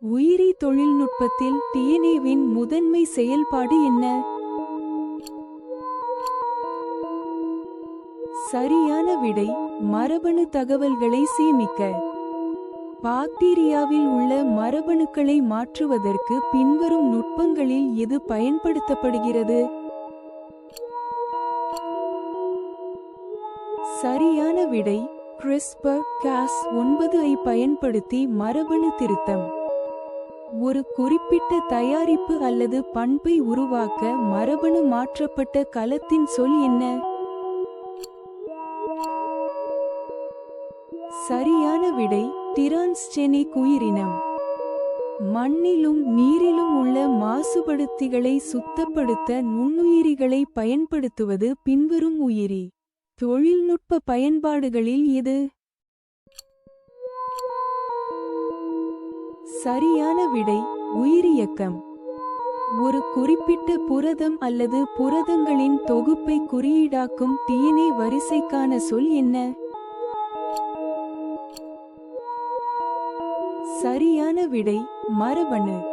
உயிரி தொழில்நுட்பத்தில் டிஎன்ஏவின் முதன்மை செயல்பாடு என்ன? சரியான விடை மரபணு தகவல்களை சேமிக்க. பாக்டீரியாவில் உள்ள மரபணுக்களை மாற்றுவதற்கு பின்வரும் நுட்பங்களில் எது பயன்படுத்தப்படுகிறது? சரியான விடை CRISPR-Cas9 ஐ பயன்படுத்தி மரபணு திருத்தம். ஒரு குறிப்பிட்ட தயாரிப்பு அல்லது பண்பை உருவாக்க மரபணு மாற்றப்பட்ட கலத்தின் சொல் என்ன? சரியான விடை டிரான்ஸ்ஜெனிக் உயிரினம். மண்ணிலும் நீரிலும் உள்ள மாசுபடுத்திகளை சுத்தப்படுத்த நுண்ணுயிரிகளை பயன்படுத்துவது பின்வரும் உயிரி தொழில்நுட்ப பயன்பாடுகளில் எது? சரியான விடை உயிரியக்கம். ஒரு குறிப்பிட்ட புரதம் அல்லது புரதங்களின் தொகுப்பை குறியீடாக்கும் டிஎன்ஏ வரிசைக்கான சொல் என்ன? சரியான விடை மரபணு.